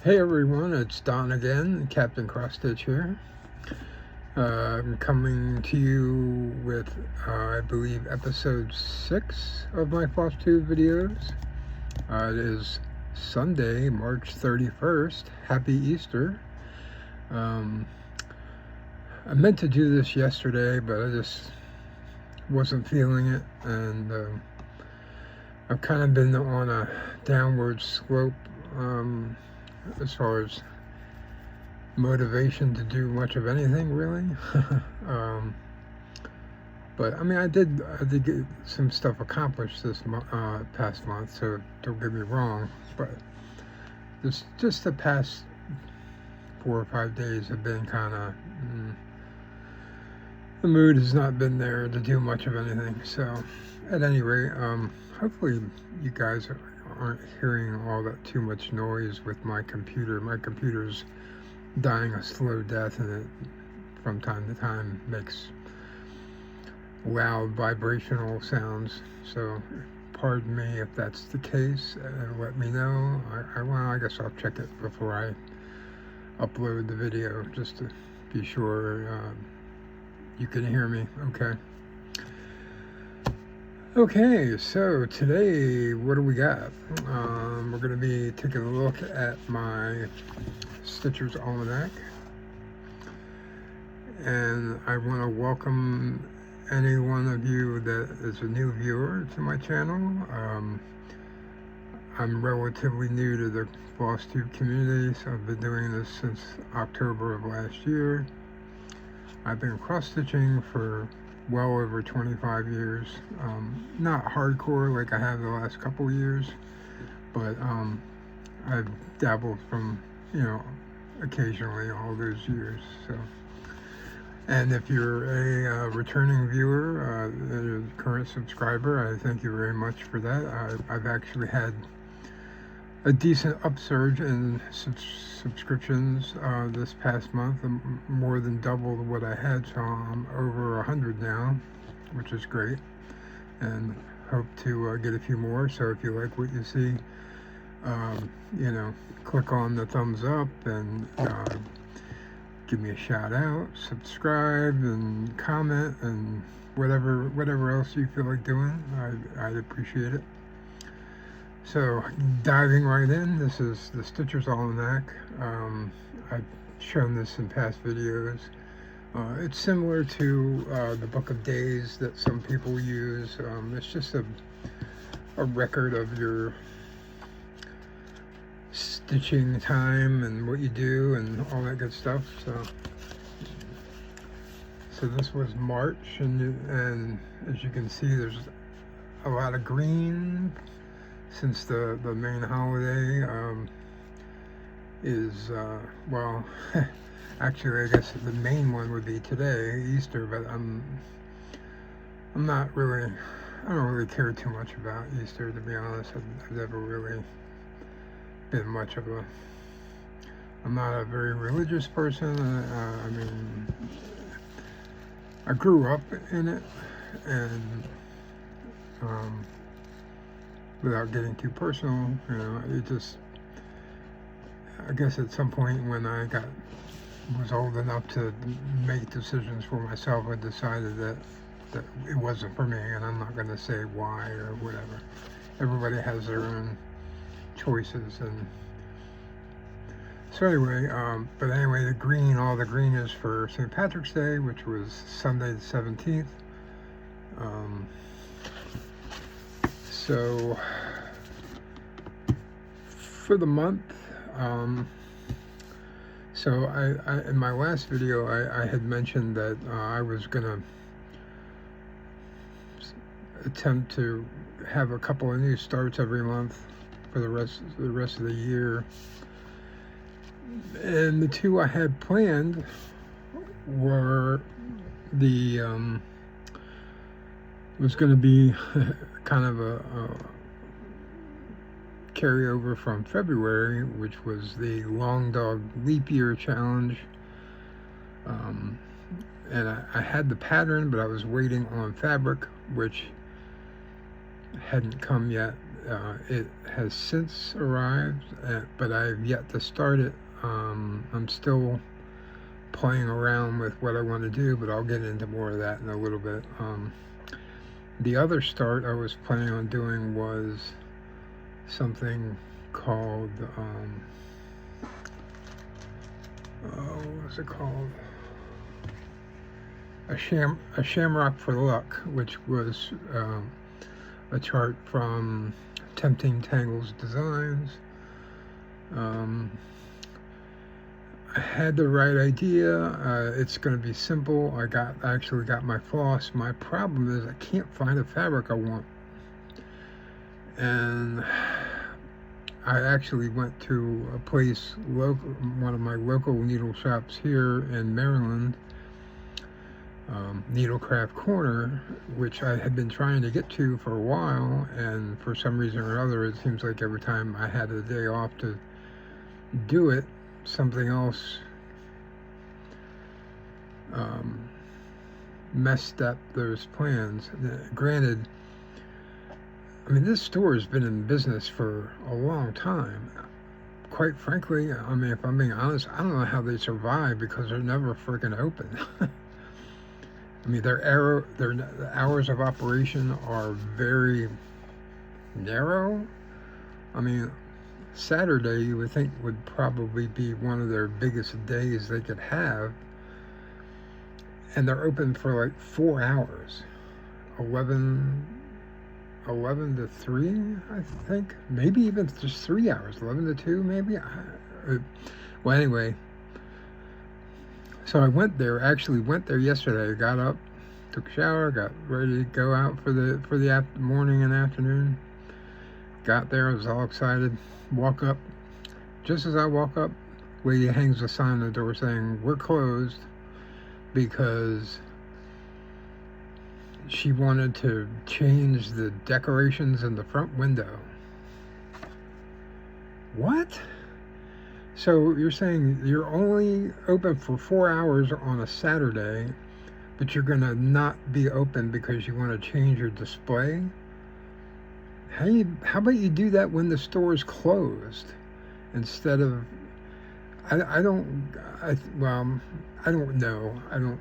Hey everyone, it's Don again, Captain Cross Stitch here. I'm coming to you with, I believe, episode 6 of my Floss 2 videos. It is Sunday, March 31st. Happy Easter. I meant to do this yesterday, but I just wasn't feeling it, and I've kind of been on a downward slope as far as motivation to do much of anything, really. um, but I mean, I did get some stuff accomplished this past month, so don't get me wrong. But just the past 4 or 5 days have been kind of the mood has not been there to do much of anything. So, at any rate, hopefully you guys aren't hearing all that too much noise with my computer. My computer's dying a slow death, and it from time to time makes loud vibrational sounds. So pardon me if that's the case, and let me know. I guess I'll check it before I upload the video, just to be sure you can hear me okay. So today, what do we got? We're going to be taking a look at my Stitcher's Almanac, and I want to welcome any one of you that is a new viewer to my channel. I'm relatively new to the Floss Tube community, so I've been doing this since October of last year. I've been cross-stitching for well over 25 years. Not hardcore like I have the last couple years, but I've dabbled from, occasionally all those years. So, and if you're a returning viewer, a current subscriber, I thank you very much for that. I've actually had a decent upsurge in subscriptions this past month, more than doubled what I had, so I'm over 100 now, which is great, and hope to get a few more. So if you like what you see, click on the thumbs up and give me a shout out, subscribe and comment, and whatever else you feel like doing. I'd appreciate it. So, diving right in, this is the Stitcher's Almanac. I've shown this in past videos. It's similar to the Book of Days that some people use. It's just a record of your stitching time and what you do and all that good stuff. So this was March, and as you can see, there's a lot of green, since the main holiday is, well, actually I guess the main one would be today, Easter, but I'm not really, I don't really care too much about Easter, to be honest. I've never really been much of I'm not a very religious person. I mean, I grew up in it, and without getting too personal, it just, I guess at some point when I was old enough to make decisions for myself, I decided that it wasn't for me, and I'm not going to say why or whatever. Everybody has their own choices, and so anyway, all the green is for St. Patrick's Day, which was Sunday the 17th. So for the month, so I in my last video I had mentioned that I was gonna attempt to have a couple of new starts every month for the rest of the year, and the two I had planned were the was going to be kind of a carryover from February, which was the Long Dog Leap Year Challenge. And I had the pattern, but I was waiting on fabric, which hadn't come yet. It has since arrived, but I've yet to start it. I'm still playing around with what I want to do, but I'll get into more of that in a little bit. The other start I was planning on doing was something called, what was it called? A Shamrock for Luck, which was a chart from Tempting Tangles Designs. I had the right idea. It's going to be simple. I actually got my floss. My problem is I can't find a fabric I want. And I actually went to a place, one of my local needle shops here in Maryland, Needlecraft Corner, which I had been trying to get to for a while, and for some reason or other, it seems like every time I had a day off to do it, something else messed up those plans. Granted, I mean, this store has been in business for a long time. Quite frankly, I mean, if I'm being honest, I don't know how they survive because they're never freaking open. I mean, their hours of operation are very narrow. I mean, Saturday you would think would probably be one of their biggest days they could have, and they're open for like 4 hours, 11 to 3, I think, maybe even just 3 hours, 11 to 2 maybe. Well, anyway, so I actually went there yesterday. I got up, took a shower, got ready to go out for the morning and afternoon. Got there, I was all excited. Walk up. Just as I walk up, lady hangs a sign on the door saying, "We're closed," because she wanted to change the decorations in the front window. What? So you're saying you're only open for 4 hours on a Saturday, but you're going to not be open because you want to change your display? How about you do that when the store is closed instead of, I don't know.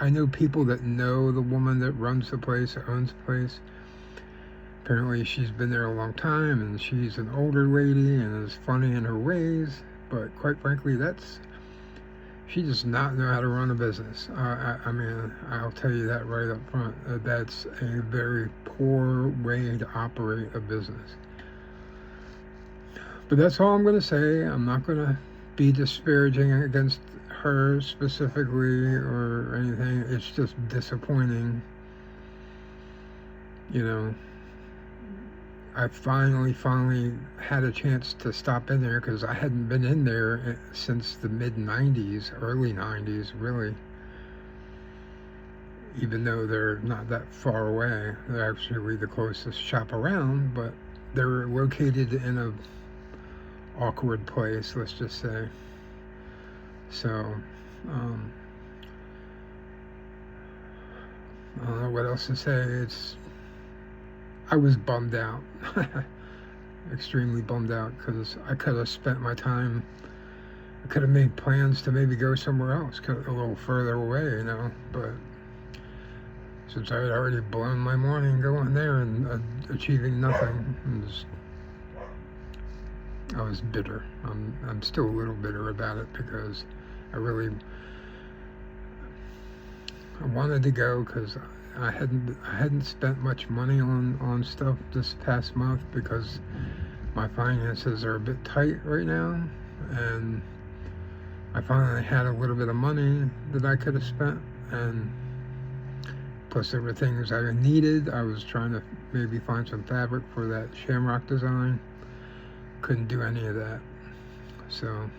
I know people that know the woman that runs the place, that owns the place. Apparently she's been there a long time, and she's an older lady and is funny in her ways, but quite frankly, she does not know how to run a business. I mean, I'll tell you that right up front. That's a very poor way to operate a business. But that's all I'm going to say. I'm not going to be disparaging against her specifically or anything. It's just disappointing. You know, I finally had a chance to stop in there because I hadn't been in there since the mid-90s, early 90s, really. Even though they're not that far away. They're actually the closest shop around, but they're located in a awkward place, let's just say. So, I don't know what else to say. I was bummed out. Extremely bummed out, because I could have spent my time, I could have made plans to maybe go somewhere else, a little further away, you know, but since I had already blown my morning going there and achieving nothing, I was bitter. I'm still a little bitter about it, because I wanted to go because I hadn't spent much money on stuff this past month because my finances are a bit tight right now, and I finally had a little bit of money that I could have spent, and plus there were things I needed. I was trying to maybe find some fabric for that shamrock design. Couldn't do any of that. So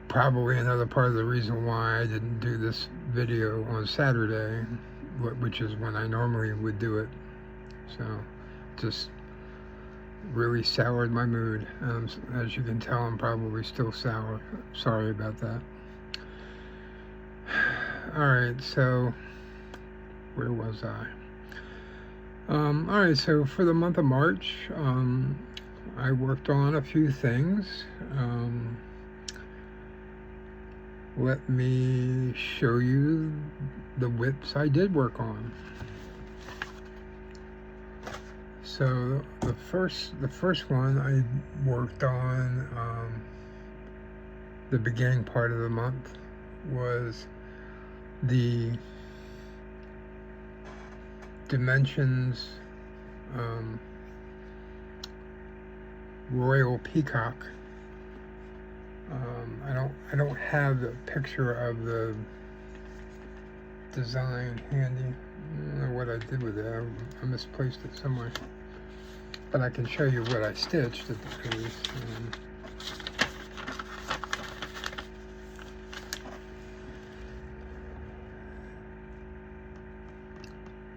probably another part of the reason why I didn't do this video on Saturday, which is when I normally would do it. So just really soured my mood. As you can tell, I'm probably still sour. Sorry about that. Alright, so where was I? All right, so for the month of March, I worked on a few things. Let me show you the whips I did work on. So the first one I worked on, the beginning part of the month, was the Dimensions Royal Peacock. I don't have the picture of the design handy. I don't know what I did with it. I misplaced it somewhere. But I can show you what I stitched at the very least.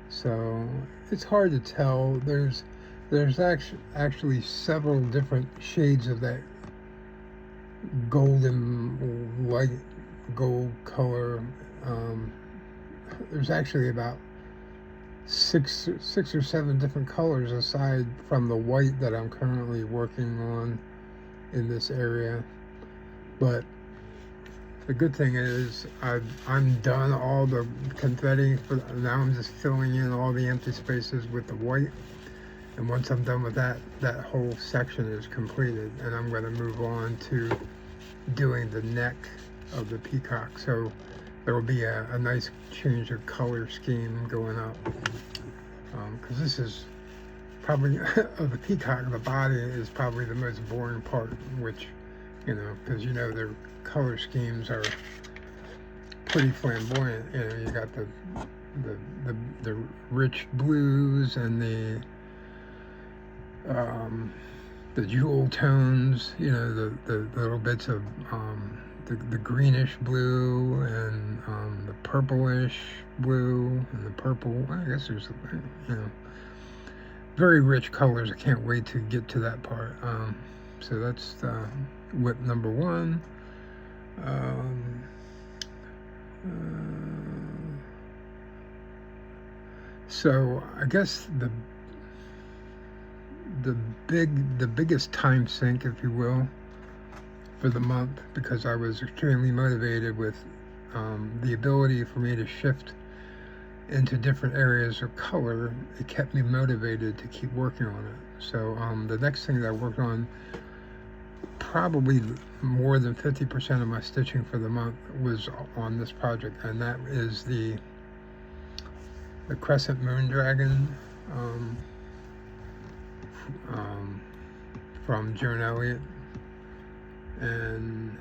So it's hard to tell. There's actually several different shades of that golden light gold color. There's actually about six or seven different colors aside from the white that I'm currently working on in this area. But the good thing is I'm done all the confetti. Now I'm just filling in all the empty spaces with the white. And once I'm done with that, that whole section is completed. And I'm going to move on to doing the neck of the peacock. So there will be a nice change of color scheme going up. Because this is probably, of the peacock, the body is probably the most boring part, which, you know, because you know their color schemes are pretty flamboyant. You know, you got the rich blues and the jewel tones, you know, the little bits of the greenish blue and the purplish blue and the purple. I guess there's, you know, very rich colors. I can't wait to get to that part. So that's whip number one. So I guess the biggest time sink, if you will, for the month, because I was extremely motivated with the ability for me to shift into different areas of color. It kept me motivated to keep working on it. So the next thing that I worked on, probably more than 50% of my stitching for the month was on this project, and that is the Crescent Moon Dragon from Joan Elliott. And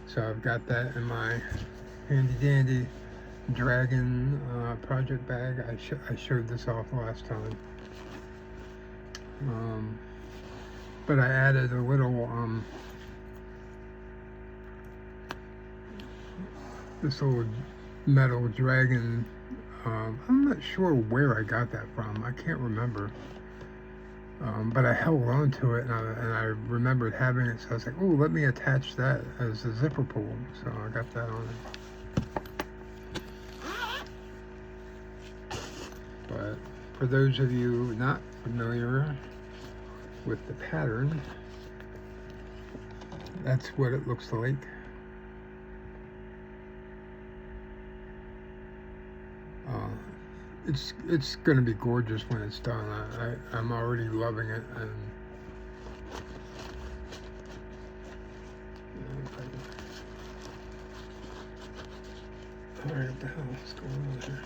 so I've got that in my handy dandy dragon project bag. I showed this off last time. But I added a little this little metal dragon. I'm not sure where I got that from. I can't remember. But I held on to it, and I remembered having it, so I was like, oh, let me attach that as a zipper pull. So I got that on it. But for those of you not familiar with the pattern, that's what it looks like. It's going to be gorgeous when it's done. I'm already loving it. And all right, what the hell is going on here?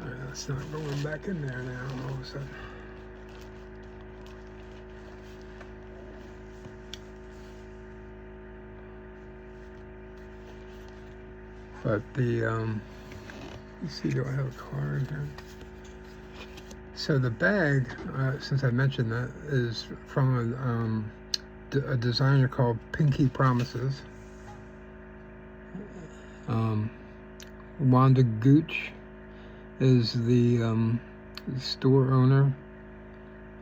All right, that's not going back in there now all of a sudden. But the let's see, do I have a card here? So the bag, since I mentioned that, is from a designer called Pinky Promises. Wanda Gooch is the store owner,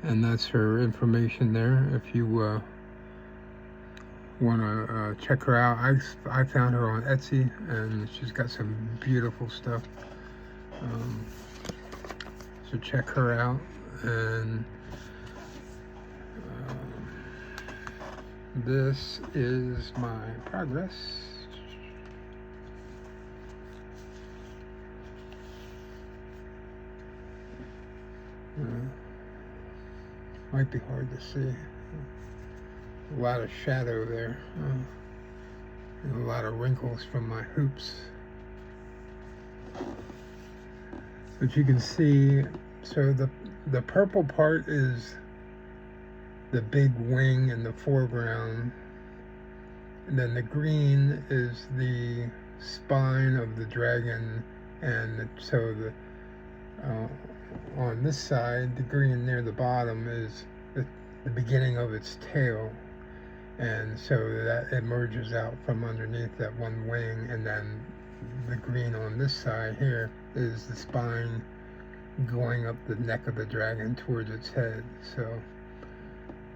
and that's her information there. If you want to check her out, I found her on Etsy, and she's got some beautiful stuff. So check her out, and this is my progress. Might be hard to see. A lot of shadow there. And a lot of wrinkles from my hoops. But you can see, so the purple part is the big wing in the foreground, and then the green is the spine of the dragon, and so on this side, the green near the bottom is the beginning of its tail, and so that emerges out from underneath that one wing, and then the green on this side here is the spine going up the neck of the dragon towards its head.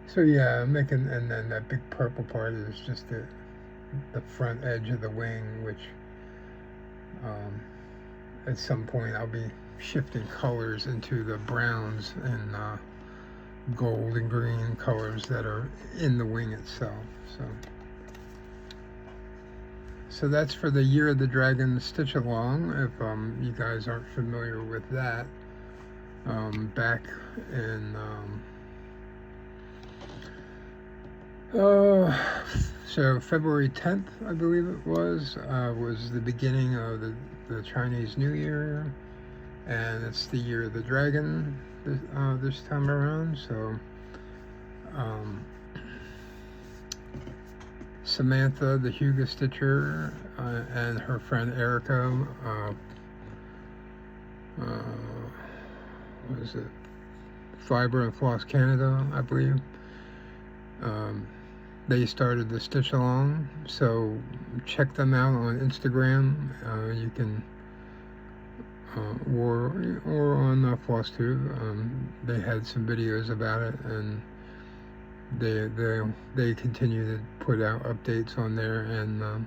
So yeah, and then that big purple part is just the front edge of the wing, which at some point I'll be shifting colors into the browns and gold and green colors that are in the wing itself. So that's for the Year of the Dragon stitch along. If you guys aren't familiar with that, back in so February 10th, I believe it was the beginning of the Chinese New Year, and it's the Year of the Dragon this time around. So Samantha, the Huga Stitcher, and her friend Erica, what is it, Fiber and Floss Canada, I believe, they started the stitch along, so check them out on Instagram. You can or on Floss too. They had some videos about it, and they continue to put out updates on there, and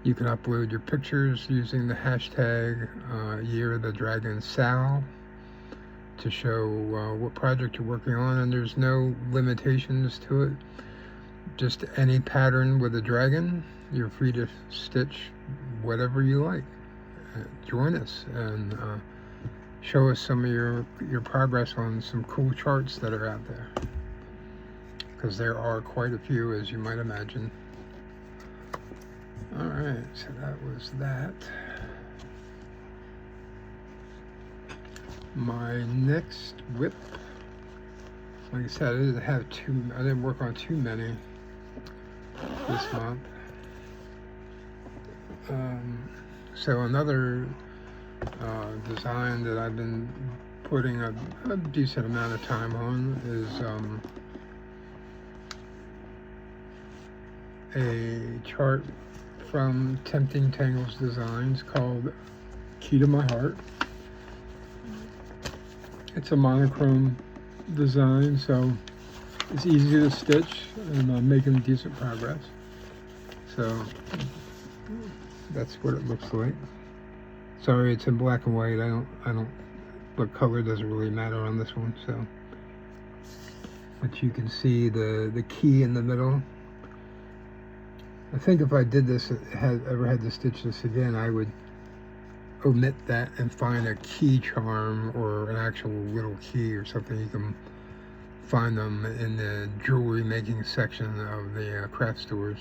you can upload your pictures using the hashtag Year of the Dragon Sal to show what project you're working on, and there's no limitations to it. Just any pattern with a dragon, you're free to stitch whatever you like. Join us and show us some of your progress on some cool charts that are out there, because there are quite a few, as you might imagine. Alright, so that was that. My next whip, like I said, I didn't work on too many this month. So another design that I've been putting a decent amount of time on is a chart from Tempting Tangles Designs called Key to My Heart. It's a monochrome design, so it's easy to stitch, and I'm making decent progress. So that's what it looks like. Sorry, it's in black and white. I don't, but color doesn't really matter on this one. So, but you can see the key in the middle. I think if I did this, ever had to stitch this again, I would omit that and find a key charm or an actual little key or something. You can find them in the jewelry making section of the craft stores,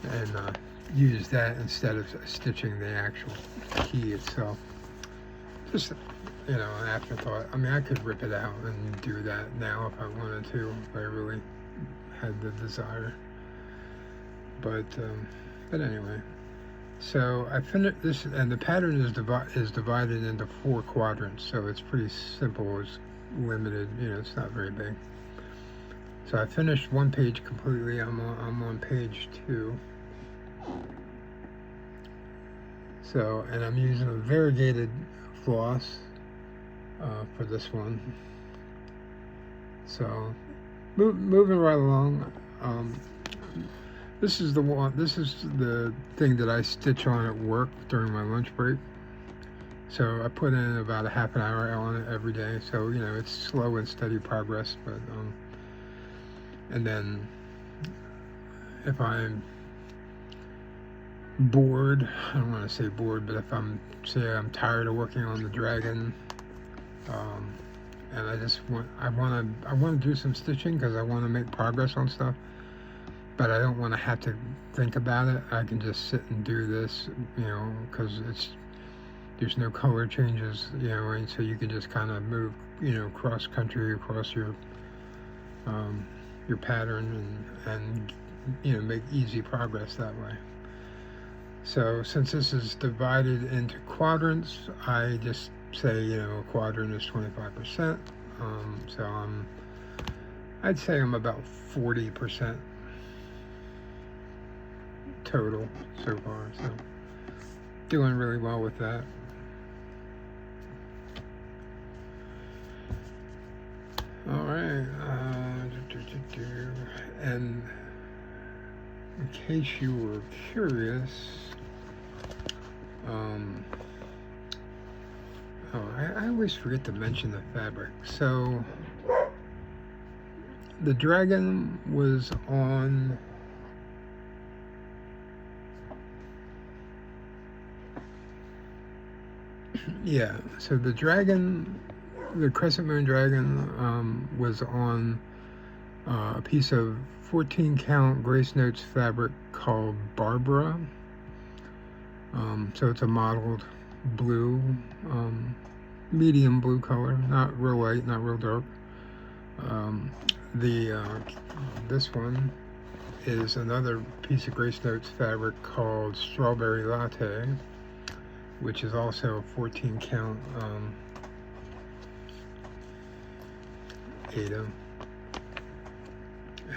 and use that instead of stitching the actual key itself. Just, you know, an afterthought. I mean, I could rip it out and do that now if I wanted to, if I really had the desire. But anyway. So I finished this, and the pattern is divided into 4 quadrants, so it's pretty simple. It's limited, you know, it's not very big. So I finished one page completely. I'm on page 2. So, and I'm using a variegated floss for this one. So moving right along. This is the thing that I stitch on at work during my lunch break, So I put in about a half an hour on it every day. So, it's slow and steady progress. But, and then if I'm bored, I don't want to say bored, but if I'm tired of working on the dragon, um, and I want to do some stitching because I want to make progress on stuff, but I don't want to have to think about it. I can just sit and do this, because there's no color changes, and so you can just kind of move, cross country across your pattern and make easy progress that way. So since this is divided into quadrants, I just say, a quadrant is 25%. So I'd say I'm about 40% total so far. So doing really well with that. All right. And in case you were curious, I always forget to mention the fabric. So the dragon was on so the crescent moon dragon was on a piece of 14 count Grace Notes fabric called Barbara. So it's a mottled blue, medium blue color, not real light, not real dark. This one is another piece of Grace Notes fabric called Strawberry Latte, which is also a 14 count Ada,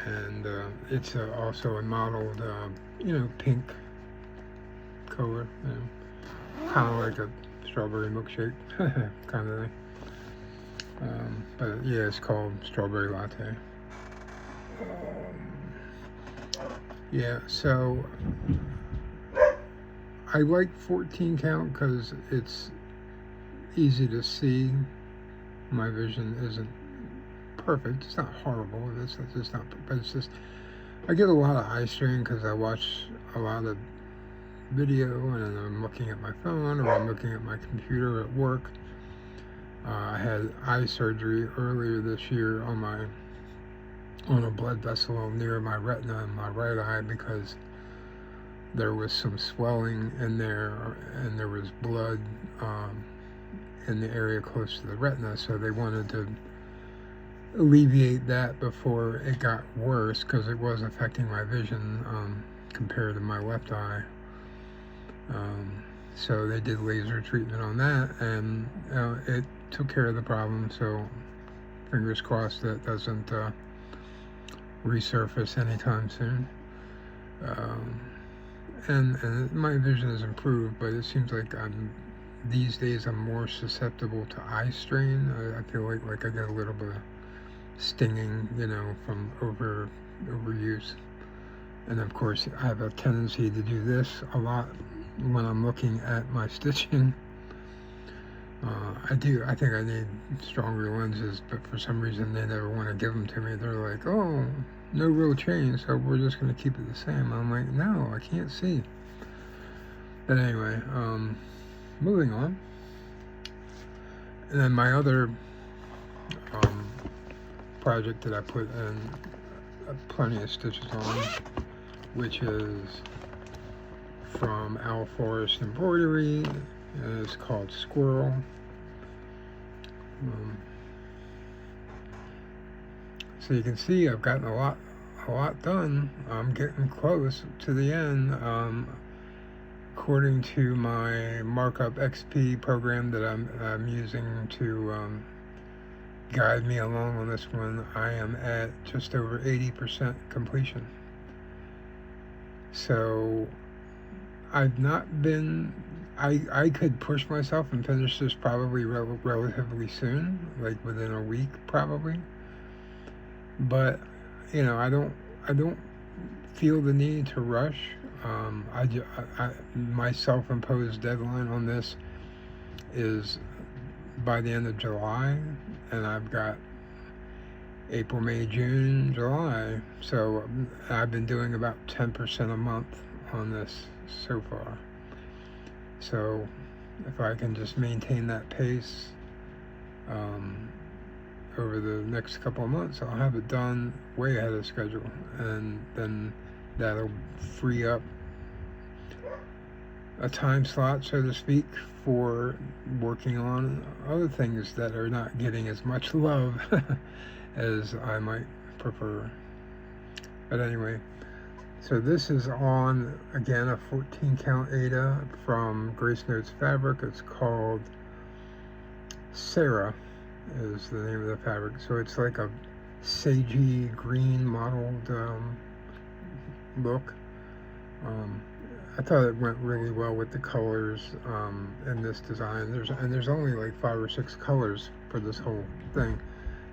and it's also a mottled pink color, kind of like a strawberry milkshake kind of thing. But yeah, it's called Strawberry Latte. So I like 14 count because it's easy to see. My vision isn't perfect. It's not horrible. It's just not, but it's just, I get a lot of eye strain because I watch a lot of video and I'm looking at my phone or I'm looking at my computer at work. I had eye surgery earlier this year on a blood vessel near my retina in my right eye because there was some swelling in there and there was blood in the area close to the retina, so they wanted to alleviate that before it got worse because it was affecting my vision compared to my left eye. So they did laser treatment on that, and it took care of the problem. So fingers crossed that doesn't resurface anytime soon. And my vision has improved, but it seems like these days I'm more susceptible to eye strain. I feel like I get a little bit of stinging, from overuse. And of course, I have a tendency to do this a lot when I'm looking at my stitching. I think I need stronger lenses, but for some reason they never want to give them to me. They're like, oh, no real change, so we're just going to keep it the same. I'm like, no, I can't see. But anyway, moving on. And then my other project that I put in plenty of stitches on, which is from Owl Forest Embroidery, and it's called Squirrel. So you can see I've gotten a lot done. I'm getting close to the end. According to my Markup XP program that I'm using to guide me along on this one, I am at just over 80% completion. So I've not been, I could push myself and finish this probably relatively soon, like within a week probably. But I don't feel the need to rush. My self-imposed deadline on this is by the end of July, and I've got April, May, June, July. So I've been doing about 10% a month on this so far. So if I can just maintain that pace over the next couple of months, I'll have it done way ahead of schedule, and then that'll free up a time slot, so to speak, for working on other things that are not getting as much love as I might prefer. But anyway, so this is on, again, a 14 count Ada from Grace Notes Fabric. It's called Sarah is the name of the fabric. So it's like a sagey green mottled look. I thought it went really well with the colors in this design. There's only like 5 or 6 colors for this whole thing.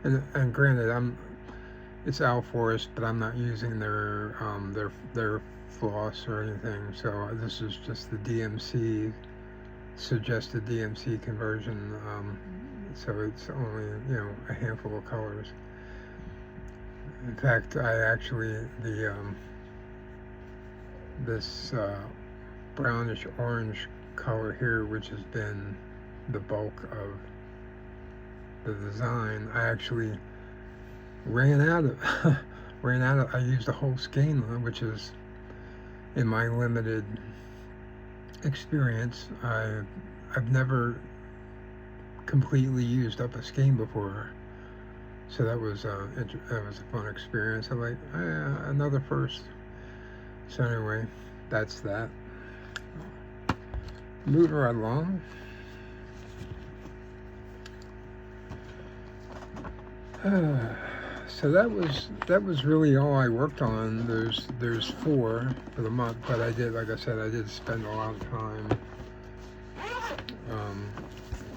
And granted, it's Owl Forest, but I'm not using their floss or anything. So this is just the DMC suggested DMC conversion. So it's only, a handful of colors. In fact, I actually this brownish orange color here, which has been the bulk of the design, I actually ran out of I used a whole skein, which is, in my limited experience, I've never completely used up a skein before. So that was a fun experience. I'm like, another first. So anyway, that's that. Moving right along. So that was really all I worked on. There's 4 for the month, but I did, like I said, I did spend a lot of time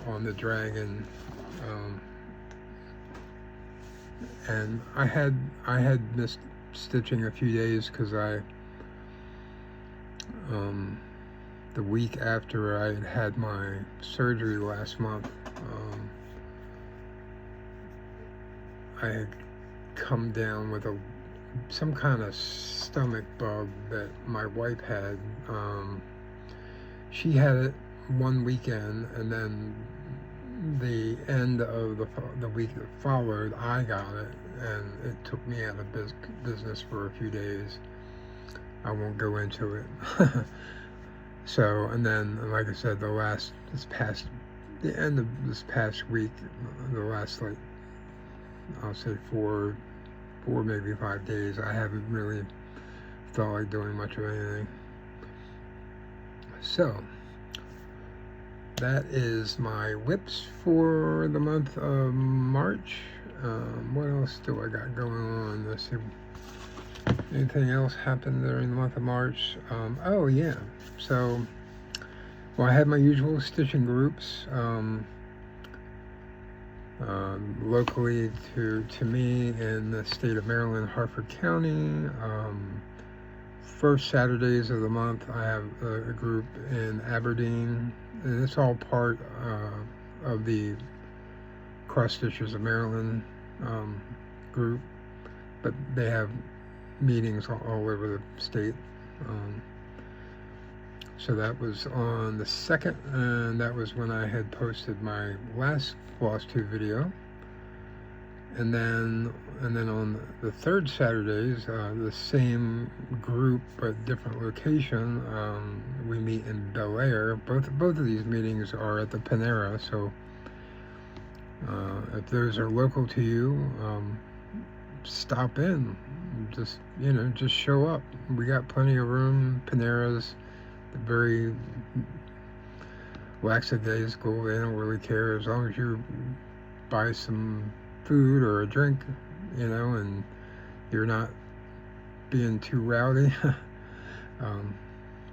on the dragon, and I had missed stitching a few days because the week after I had my surgery last month, I had come down with some kind of stomach bug that my wife had. She had it one weekend, and then the end of the week that followed, I got it, and it took me out of business for a few days. I won't go into it. So, and then, like I said, the end of this past week, the last, like, I'll say 4, maybe 5 days, I haven't really felt like doing much of anything. So that is my whips for the month of March. What else do I got going on? Let's see. Anything else happened during the month of March? Oh yeah. So, well, I had my usual stitching groups. Locally to me in the state of Maryland, Harford County. First Saturdays of the month, I have a group in Aberdeen, and it's all part of the Cross Stitchers of Maryland group, but they have meetings all over the state. So that was on the 2nd, and that was when I had posted my last Floss 2 video. And then on the 3rd Saturdays, the same group but different location, we meet in Bel Air. Both of these meetings are at the Panera, so if those are local to you, stop in. Just show up. We got plenty of room. Panera's very lackadaisical. They don't really care as long as you buy some food or a drink, and you're not being too rowdy.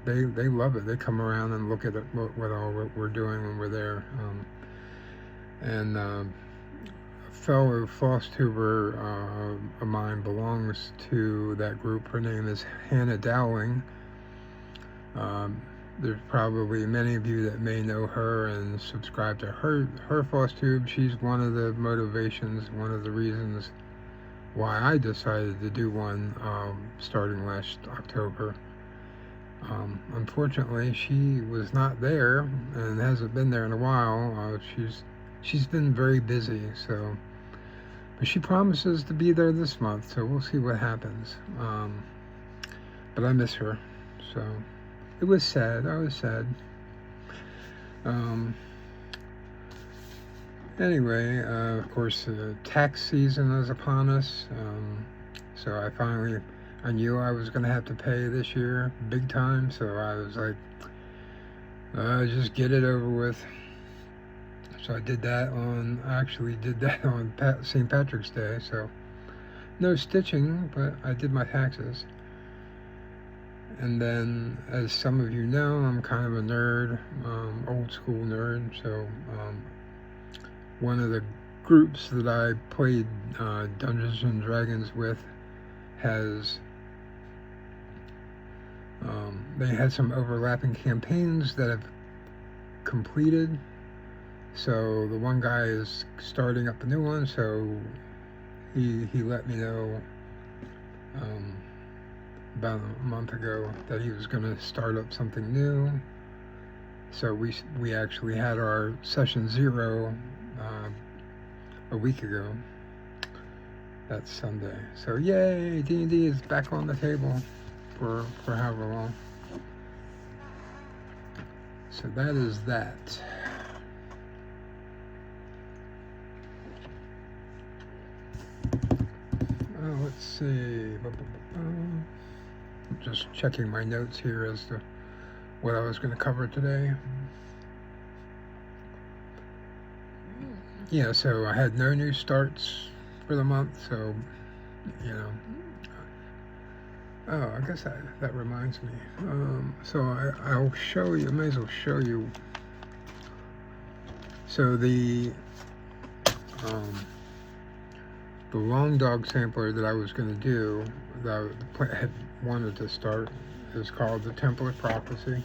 They love it. They come around and look at what all we're doing when we're there. And a fellow Floss tuber of mine belongs to that group. Her name is Hannah Dowling. There's probably many of you that may know her and subscribe to her Floss tube. She's one of the motivations, one of the reasons why I decided to do one starting last October. Unfortunately, she was not there and hasn't been there in a while. She's been very busy, so, but she promises to be there this month, so we'll see what happens. But I miss her, so it was sad. I was sad. Anyway, of course, tax season is upon us, so I knew I was going to have to pay this year, big time, so I was like, just get it over with. So I actually did that on St. Patrick's Day, so no stitching, but I did my taxes. And then, as some of you know, I'm kind of a nerd, old school nerd, so one of the groups that I played Dungeons and Dragons with they had some overlapping campaigns that have completed. So the one guy is starting up a new one, so he let me know about a month ago that he was going to start up something new. So we actually had our session 0 a week ago. That's Sunday. So yay, D&D is back on the table for however long. So that is that. Let's see. I'm just checking my notes here as to what I was going to cover today. Yeah, so I had no new starts for the month, so, you know. Oh, I guess that reminds me. So I'll show you, I may as well show you. So the long dog sampler that I was going to do, that I had wanted to start, is called the Temple of Prophecy.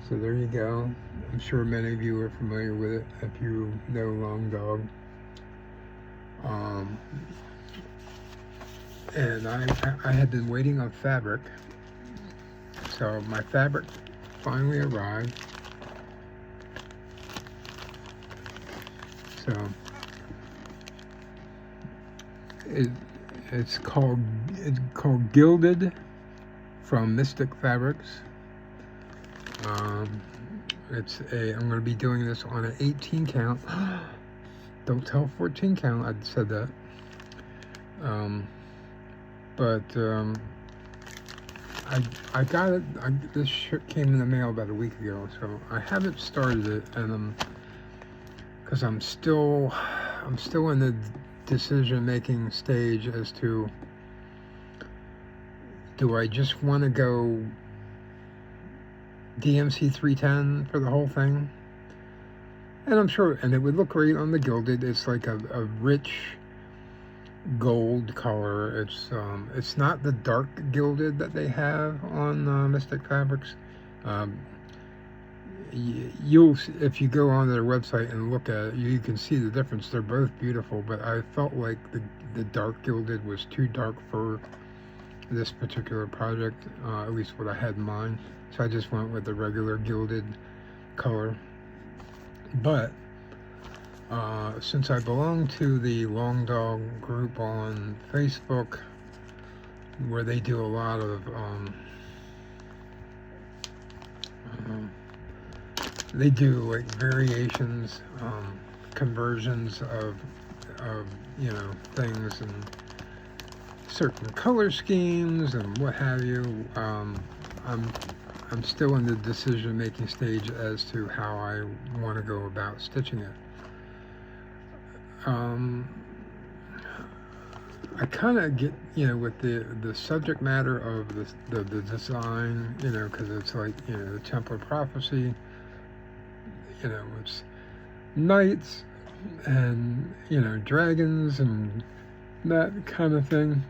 So there you go. I'm sure many of you are familiar with it if you know long dog. And I had been waiting on fabric, so my fabric finally arrived. So it's called Gilded from Mystic Fabrics. I'm going to be doing this on an 18 count. Don't tell 14 count. I said that. But I got it. This came in the mail about a week ago, so I haven't started it, and because I'm still in the decision-making stage as to, do I just want to go DMC 310 for the whole thing? And I'm sure, and it would look great on the Gilded. It's like a rich gold color. It's not the dark gilded that they have on Mystic Fabrics. If you go on their website and look at it, you can see the difference. They're both beautiful, but I felt like the dark gilded was too dark for this particular project, at least what I had in mind. So I just went with the regular gilded color. But since I belong to the Long Dog group on Facebook, where they do a lot of they do like variations, conversions of things and certain color schemes and what have you. I'm still in the decision-making stage as to how I want to go about stitching it. I kind of get, with the subject matter of the design, because it's like, the Temple of Prophecy, it's knights and, dragons and that kind of thing.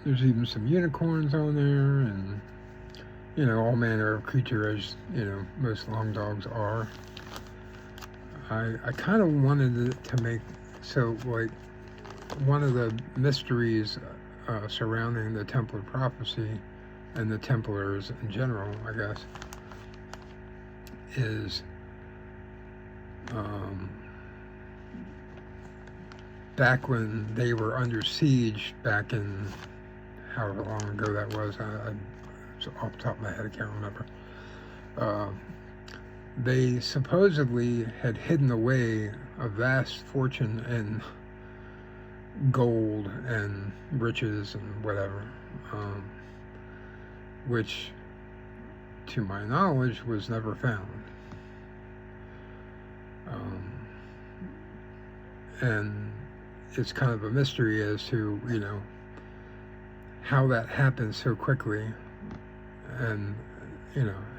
There's even some unicorns on there, and all manner of creature, as most long dogs are. I kind of wanted it to make so like one of the mysteries surrounding the Templar prophecy and the Templars in general, I guess, is back when they were under siege, back in however long ago that was, off the top of my head, I can't remember. They supposedly had hidden away a vast fortune in gold and riches and whatever, which, to my knowledge, was never found. And it's kind of a mystery as to, how that happened so quickly, and,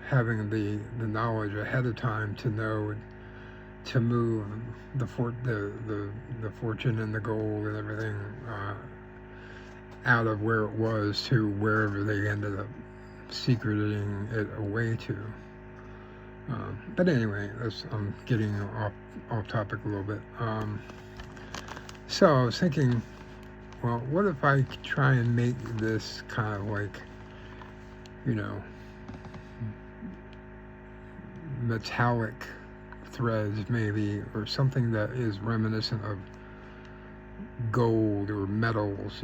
having the knowledge ahead of time to know to move the fortune and the gold and everything out of where it was to wherever they ended up secreting it away to. But anyway, I'm getting off topic a little bit. So I was thinking, well, what if I try and make this kind of like, metallic threads maybe, or something that is reminiscent of gold or metals,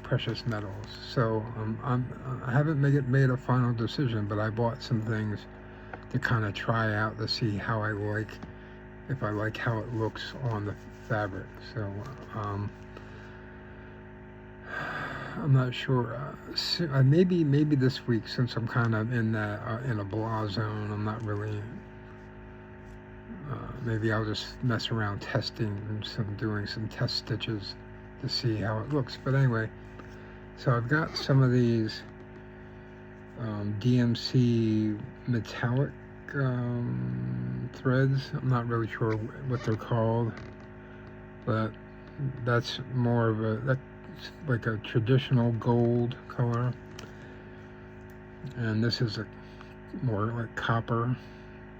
precious metals. So I haven't made a final decision, but I bought some things to kind of try out to see how if I like how it looks on the fabric. So I'm not sure. Maybe this week, since I'm kind of in a blah zone, I'm not really. Maybe I'll just mess around doing some test stitches to see how it looks. But anyway, so I've got some of these DMC metallic threads. I'm not really sure what they're called, but that's more of that's like a traditional gold color, and this is more like copper.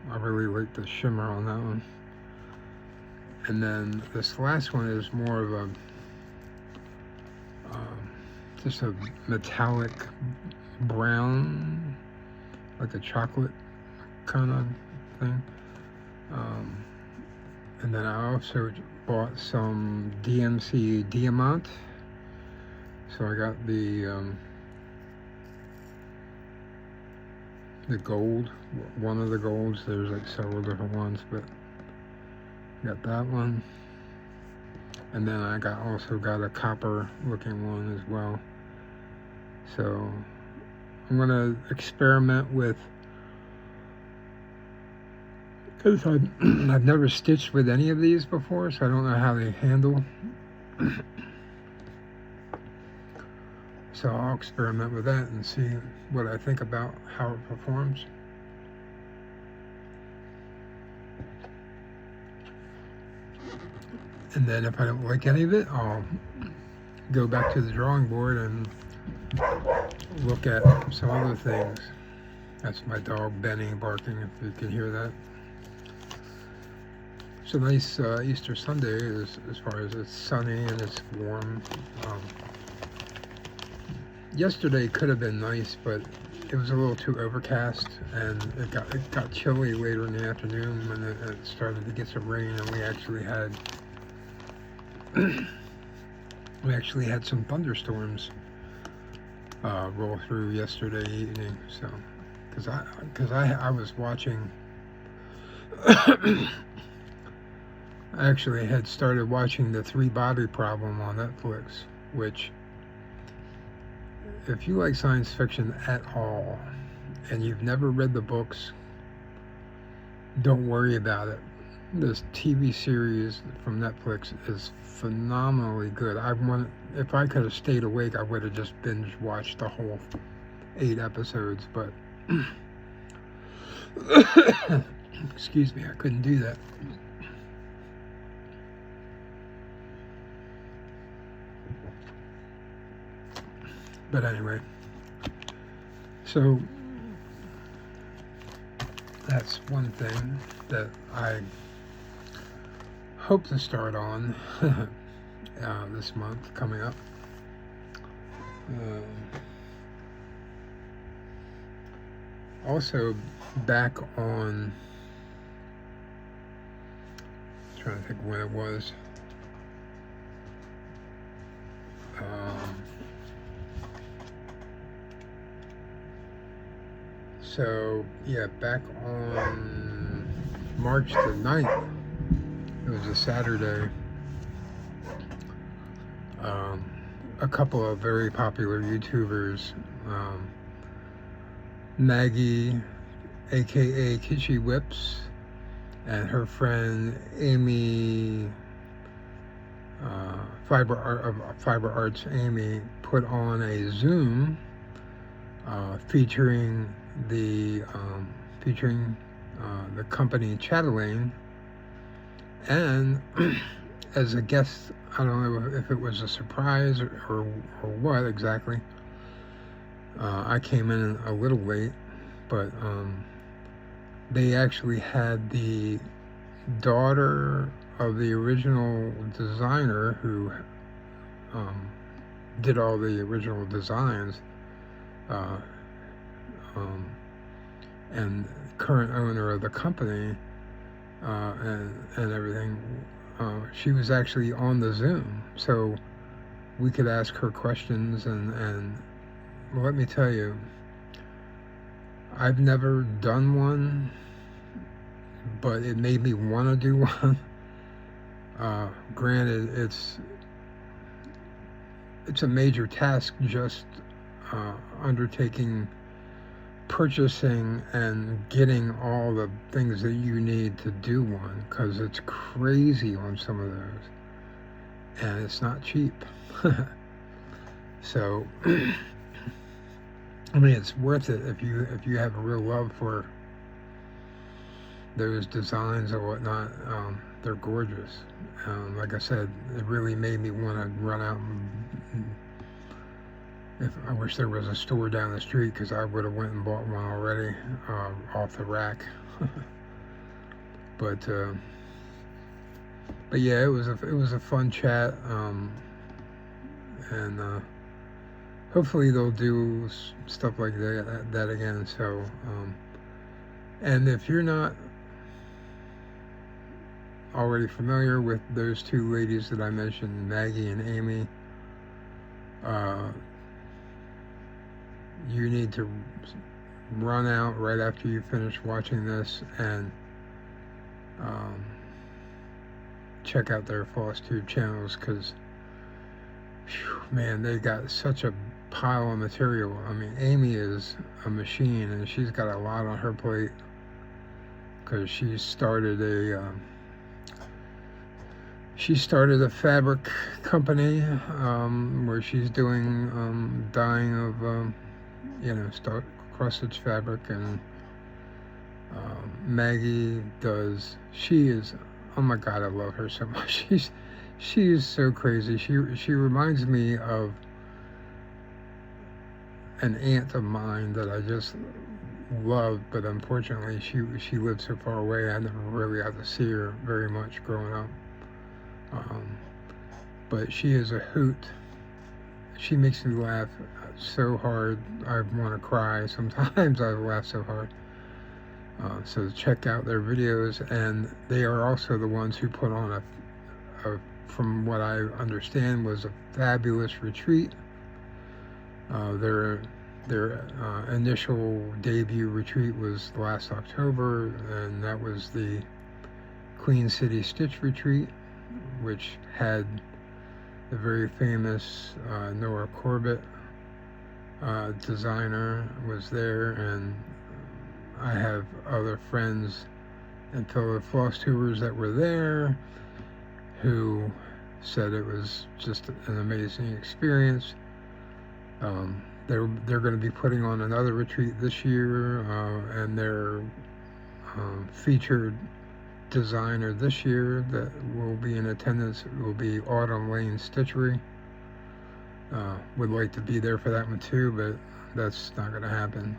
I really like the shimmer on that one. And then this last one is more of a just a metallic brown, like a chocolate kind of thing. And then I also bought some DMC Diamant. So I got the gold, one of the golds. There's like several different ones, but got that one. And then I also got a copper looking one as well. So I'm gonna experiment with, because I've never stitched with any of these before, so I don't know how they handle. So I'll experiment with that and see what I think about how it performs. And then if I don't like any of it, I'll go back to the drawing board and look at some other things. That's my dog Benny barking, if you can hear that. It's a nice Easter Sunday as far as it's sunny and it's warm. Yesterday could have been nice, but it was a little too overcast, and it got chilly later in the afternoon when it started to get some rain, and we actually had some thunderstorms roll through yesterday evening. So because I was watching I actually had started watching the 3-Body Problem on Netflix, which, if you like science fiction at all and you've never read the books, don't worry about it. This TV series from Netflix is phenomenally good. If I could have stayed awake, I would have just binge watched the whole 8 episodes, but excuse me, I couldn't do that. But anyway, So that's one thing that I hope to start on this month coming up. Also, back on, trying to think when it was. So, yeah, back on March the 9th, it was a Saturday, a couple of very popular YouTubers, Maggie, aka Kitschy Whips, and her friend Amy, Fiber Arts Amy, put on a Zoom featuring the company Chatelaine, and as a guest, I don't know if it was a surprise or what exactly. I came in a little late, but they actually had the daughter of the original designer who did all the original designs, and current owner of the company, and everything. She was actually on the Zoom, so we could ask her questions, and well, let me tell you, I've never done one, but it made me want to do one. Granted, it's a major task just undertaking purchasing and getting all the things that you need to do one, because it's crazy on some of those, and it's not cheap. So I mean, it's worth it if you have a real love for those designs or whatnot. They're gorgeous. Like I said, it really made me want to run out and I wish there was a store down the street, because I would have went and bought one already off the rack. But yeah, it was a fun chat, and hopefully they'll do stuff like that again. So, and if you're not already familiar with those two ladies that I mentioned, Maggie and Amy, you need to run out right after you finish watching this and check out their Floss Tube channels, because man, they got such a pile of material. I mean, Amy is a machine, and she's got a lot on her plate, because she started a fabric company where she's doing dyeing of cross-stitch fabric, and Maggie she is, oh my god, I love her so much. She is so crazy. She reminds me of an aunt of mine that I just loved, but unfortunately she lived so far away, I never really got to see her very much growing up. But she is a hoot. She makes me laugh so hard I want to cry. Sometimes I laugh so hard. So check out their videos, and they are also the ones who put on from what I understand, was a fabulous retreat. Their initial debut retreat was last October, and that was the Queen City Stitch Retreat, which had the very famous Nora Corbett designer was there, and I have other friends and fellow Floss tubers that were there who said it was just an amazing experience. They're going to be putting on another retreat this year, and their featured designer this year that will be in attendance will be Autumn Lane Stitchery. Would like to be there for that one too, but that's not going to happen.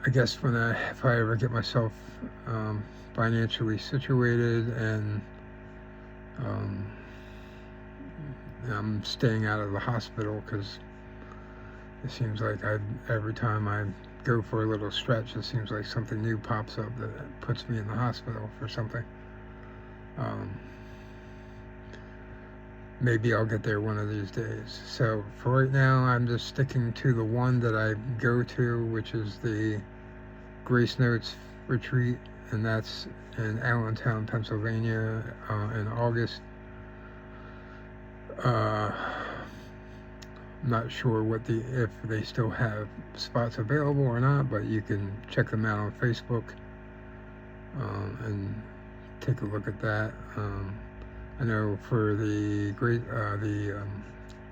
I guess if I ever get myself financially situated and um, I'm staying out of the hospital, because it seems like every time I go for a little stretch, it seems like something new pops up that puts me in the hospital for something. Maybe I'll get there one of these days. So for right now, I'm just sticking to the one that I go to, which is the Grace Notes retreat, and that's in Allentown, Pennsylvania, in August. I'm not sure if they still have spots available or not, but you can check them out on Facebook and take a look at that. I know for the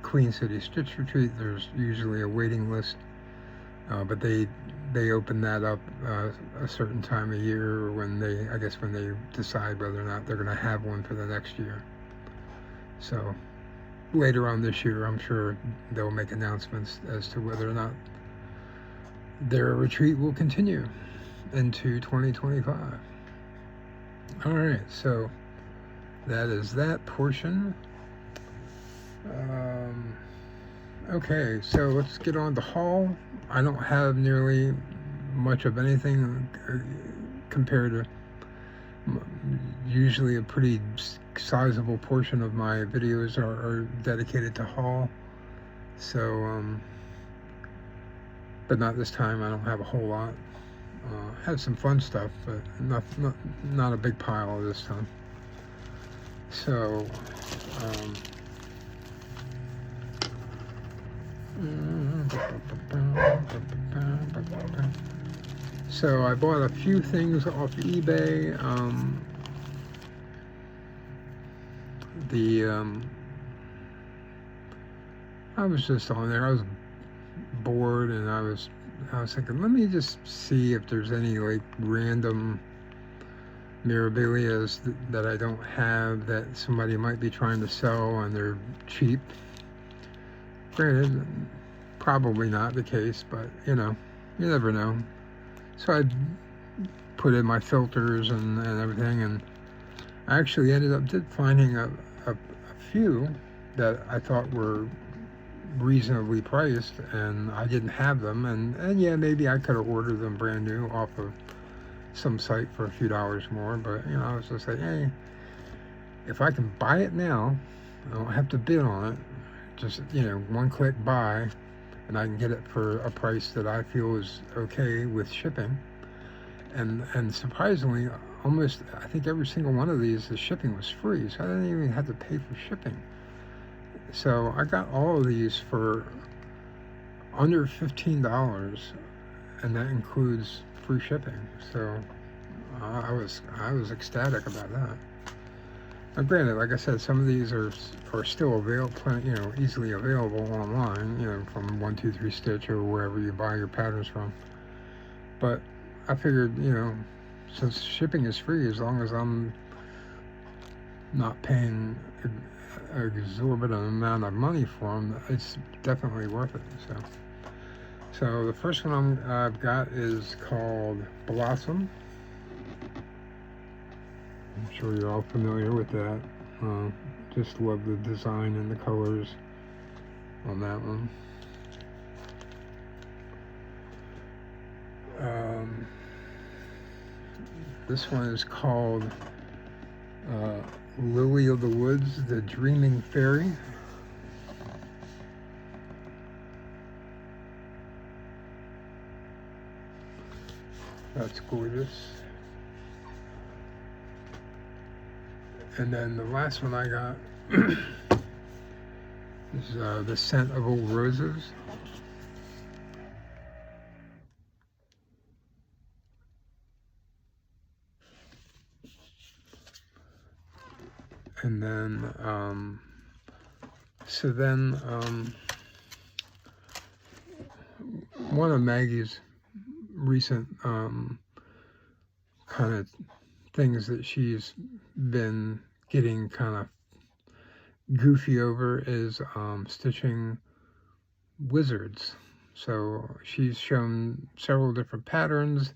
Queen City Stitch Retreat, there's usually a waiting list, but they open that up a certain time of year when they decide whether or not they're going to have one for the next year. So later on this year, I'm sure they'll make announcements as to whether or not their retreat will continue into 2025. All right, so that is that portion. Okay, so let's get on to haul. I don't have nearly much of anything compared to usually a pretty sizable portion of my videos are dedicated to haul. So, but not this time. I don't have a whole lot. Had some fun stuff, but not a big pile this time. So, so I bought a few things off eBay. I was just on there. I was bored, and I was thinking, let me just see if there's any like random mirabilias that I don't have that somebody might be trying to sell and they're cheap. Granted, probably not the case, but you never know. So I put in my filters and everything, and I actually ended up finding a few that I thought were reasonably priced, and I didn't have them, and yeah, maybe I could have ordered them brand new off of some site for a few dollars more, but I was just like, hey, if I can buy it now, I don't have to bid on it, just one click buy, and I can get it for a price that I feel is okay with shipping. And surprisingly, almost I think every single one of these, the shipping was free, so I didn't even have to pay for shipping. So I got all of these for under $15, and that includes free shipping. So I was ecstatic about that. Now, granted, like I said, some of these are still available, easily available online, from 123 Stitch or wherever you buy your patterns from. But I figured, since shipping is free, as long as I'm not paying an exorbitant amount of money for them, it's definitely worth it. So the first one I've got is called Blossom. I'm sure you're all familiar with that. Just love the design and the colors on that one. This one is called Lily of the Woods, the Dreaming Fairy. That's gorgeous. And then the last one I got is The Scent of Old Roses. And then, one of Maggie's recent kind of things that she's been getting kind of goofy over is stitching wizards. So she's shown several different patterns.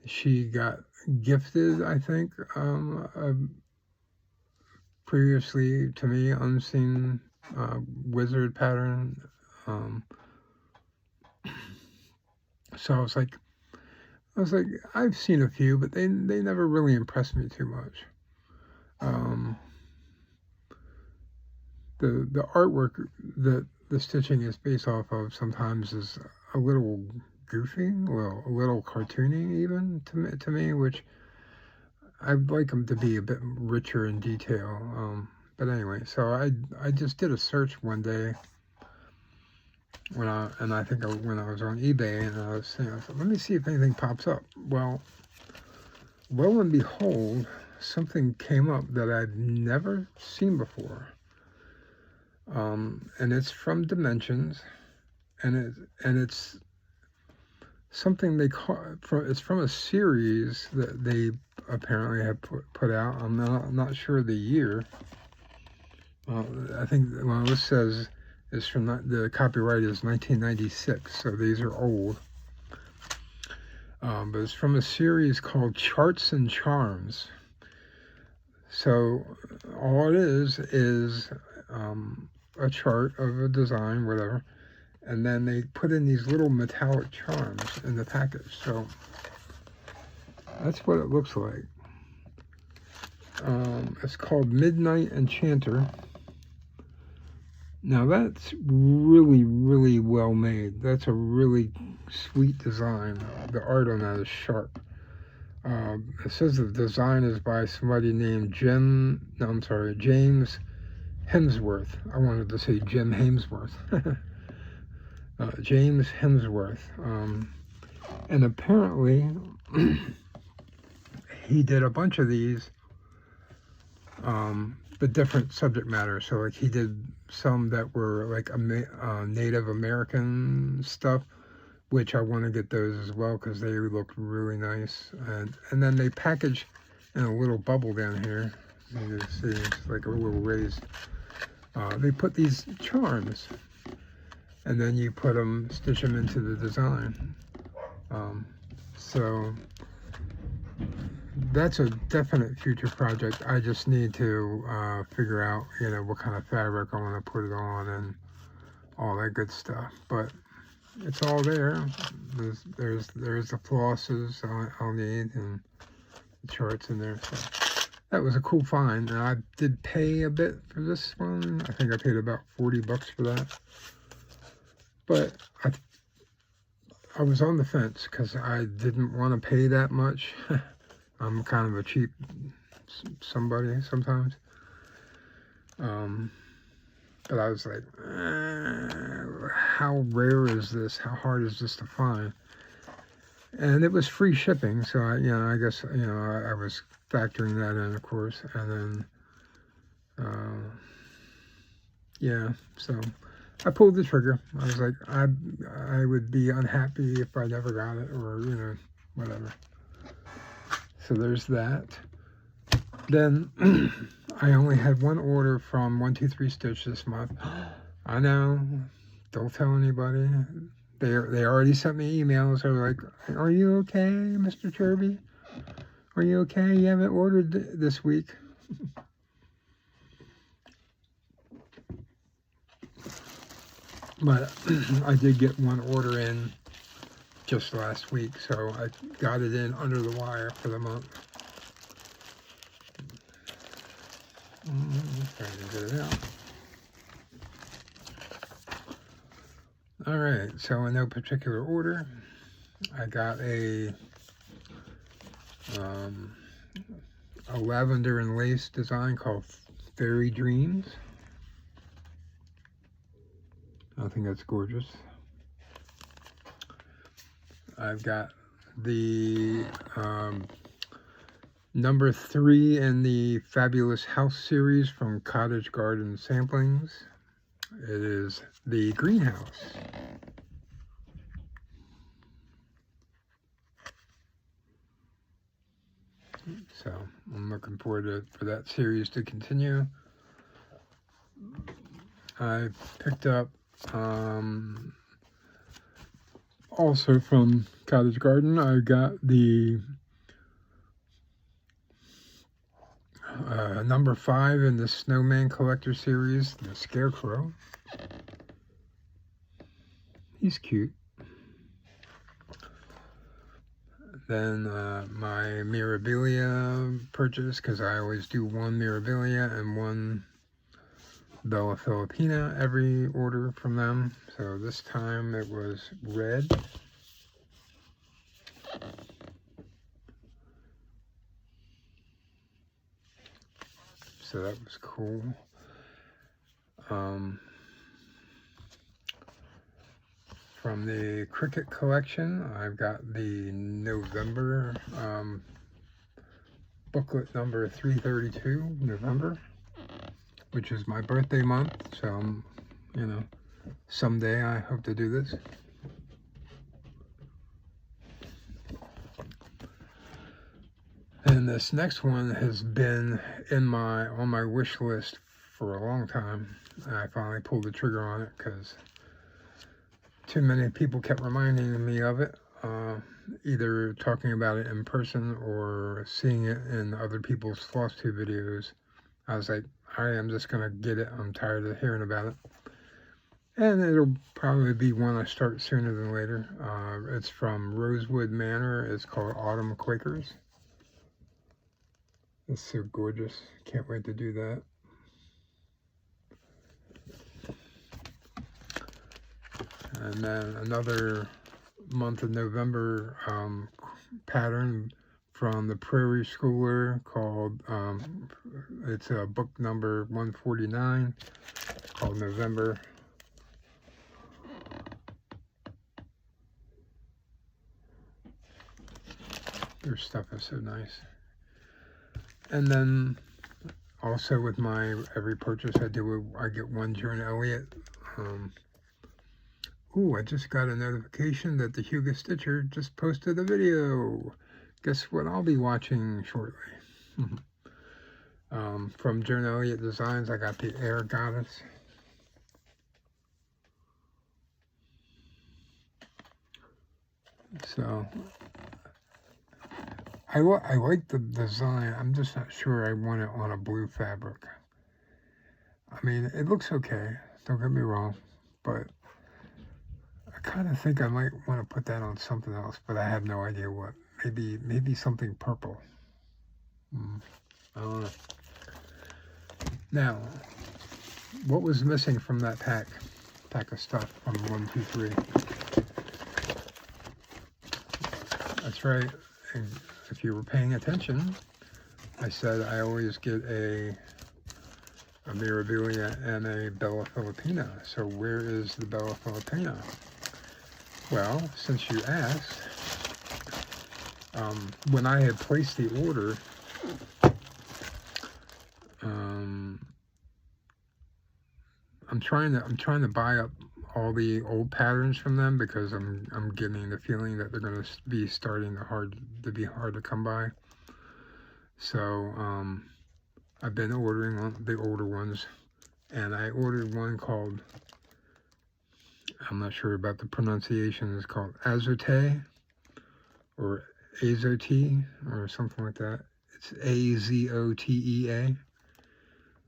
She got gifted, I think, a previously to me unseen wizard pattern. Um, so I was like, I've seen a few, but they never really impressed me too much. Um, the artwork that the stitching is based off of sometimes is a little goofy, a little cartoony even to me, which I'd like them to be a bit richer in detail. But anyway, so I just did a search one day when I was on eBay, and I was saying, let me see if anything pops up. Well and behold, something came up that I'd never seen before. And it's from Dimensions, and it's something they call it's from a series that they apparently have put out. I'm not sure the year. I think, well, this says it's from the copyright is 1996, so these are old. But it's from a series called Charts and Charms. So all it is a chart of a design, whatever, and then they put in these little metallic charms in the package. So that's what it looks like. It's called Midnight Enchanter. Now that's really, really well made. That's a really sweet design. The art on that is sharp. It says the design is by somebody named James Hemsworth. I wanted to say Jim Hemsworth. James Hemsworth. And apparently he did a bunch of these, but different subject matter. So like he did some that were like Native American stuff, which I want to get those as well because they look really nice. And then they package in a little bubble down here. You can see it's like a little raised. They put these charms, and then you stitch them into the design. So that's a definite future project. I just need to figure out, what kind of fabric I want to put it on and all that good stuff. But it's all there. There's the flosses I'll need and the charts in there. So that was a cool find. And I did pay a bit for this one. I think I paid about $40 for that. But I was on the fence because I didn't want to pay that much. I'm kind of a cheap somebody sometimes. But I was like, how rare is this? How hard is this to find? And it was free shipping, so I guess I was factoring that in, of course. And then, so I pulled the trigger. I was like, I would be unhappy if I never got it, or whatever. So there's that. Then I only had one order from 123 Stitch this month. I know, don't tell anybody. They already sent me emails. They're like, "Are you okay, Mr. Chirby? Are you okay? You haven't ordered this week." But I did get one order in just last week, so I got it in under the wire for the month. Trying to get it out. All right, so in no particular order, I got a lavender and lace design called Fairy Dreams. I think that's gorgeous. I've got the number 3 in the Fabulous House series from Cottage Garden Samplings. It is the greenhouse. So I'm looking forward for that series to continue. I picked up Also from Cottage Garden, I got the number 5 in the Snowman Collector series, the Scarecrow. He's cute. Then my Mirabilia purchase, because I always do one Mirabilia and one Bella Filipina every order from them. So this time it was red. So that was cool. From the Cricket collection, I've got the November booklet number 332, November, which is my birthday month. So, you know, someday I hope to do this. And this next one has been on my wish list for a long time. I finally pulled the trigger on it because too many people kept reminding me of it, either talking about it in person or seeing it in other people's Floss Tube videos. I was like, I am just gonna get it. I'm tired of hearing about it. And it'll probably be one I start sooner than later. It's from Rosewood Manor. It's called Autumn Quakers. It's so gorgeous. Can't wait to do that. And then another month of November pattern from the Prairie Schooler called, it's a book number 149 called November. Their stuff is so nice. And then also with my every purchase I do, I get one Joan Elliott. Ooh, I just got a notification that the Hugo Stitcher just posted a video. Guess what I'll be watching shortly. From Joan Elliott Designs, I got the Air Goddess. So, I like the design. I'm just not sure I want it on a blue fabric. I mean, it looks okay. Don't get me wrong. But I kind of think I might want to put that on something else. But I have no idea what. Maybe something purple. I don't know. Now, what was missing from that pack of stuff from 123? That's right. And if you were paying attention, I said I always get a Mirabilia and a Bella Filipina. So where is the Bella Filipina? Well, since you asked, when I had placed the order, I'm trying to buy up all the old patterns from them because I'm getting the feeling that they're going to be starting to be hard to come by. So I've been ordering the older ones, and I ordered one called, I'm not sure about the pronunciation, it's called Azote or Azote or something like that. It's Azotea.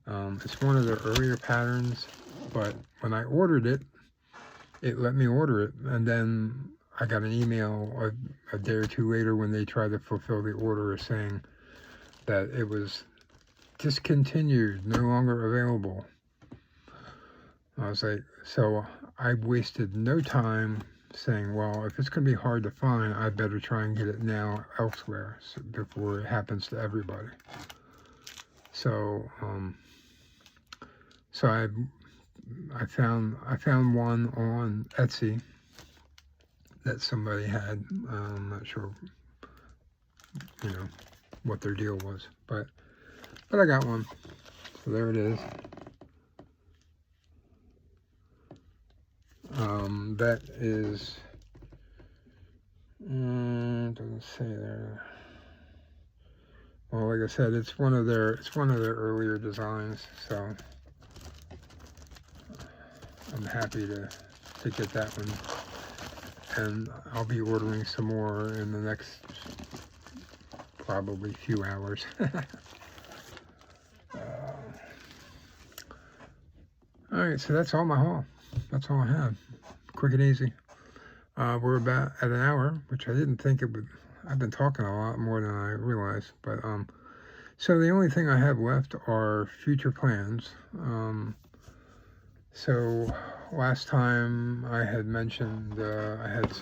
It's one of the earlier patterns, but when I ordered it, it let me order it, and then I got an email a day or two later when they tried to fulfill the order saying that it was discontinued, no longer available. I was like, so I wasted no time saying, well, if it's going to be hard to find, I better try and get it now elsewhere before it happens to everybody. So, so I found one on Etsy that somebody had. I'm not sure, what their deal was, but I got one. So there it is. That is, doesn't say there. Well, like I said, it's one of their earlier designs. So I'm happy to get that one. And I'll be ordering some more in the next probably few hours. Alright, so that's all my haul. That's all I have. Quick and easy. We're about at an hour, which I didn't think it would. I've been talking a lot more than I realized. But so the only thing I have left are future plans. So last time I had mentioned I had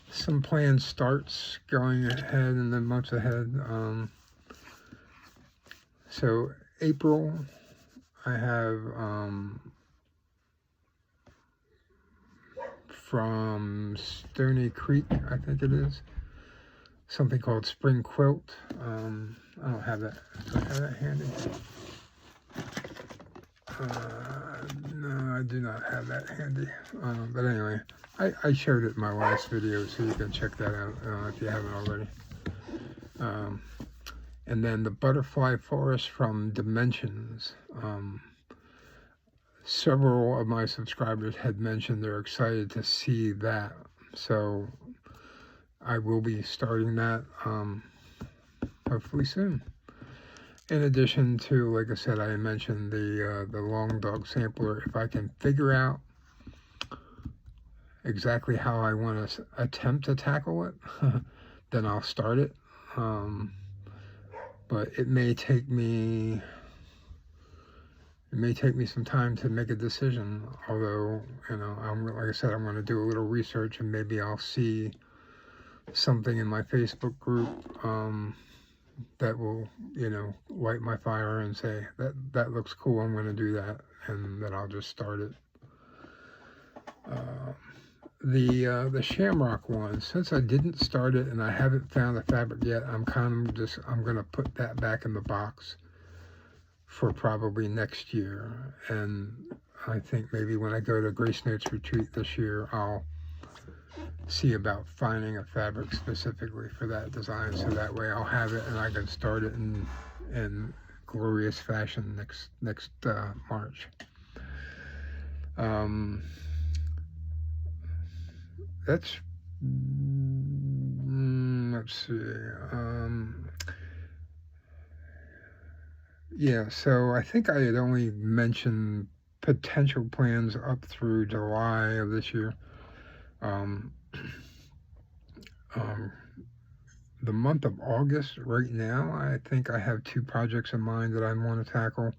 some planned starts going ahead in the months ahead. So April, I have from Stony Creek, I think it is, something called Spring Quilt. I don't have that. Do I have that handy? No, I do not have that handy. But anyway, I showed it in my last video, so you can check that out if you haven't already. And then the Butterfly Forest from Dimensions. Several of my subscribers had mentioned they're excited to see that, so I will be starting that hopefully soon. In addition to, like I said, I mentioned the long dog sampler. If I can figure out exactly how I want to attempt to tackle it, then I'll start it. But it may take me some time to make a decision. Although, like I said, I'm going to do a little research, and maybe I'll see something in my Facebook group that will, light my fire and say that looks cool. I'm going to do that, and then I'll just start it. The Shamrock one, since I didn't start it and I haven't found the fabric yet, I'm going to put that back in the box for probably next year. And I think maybe when I go to Grace Notes retreat this year, I'll see about finding a fabric specifically for that design, so that way I'll have it and I can start it in glorious fashion next March. That's let's see. Yeah, so I think I had only mentioned potential plans up through July of this year. The month of August right now, I think I have 2 projects in mind that I want to tackle.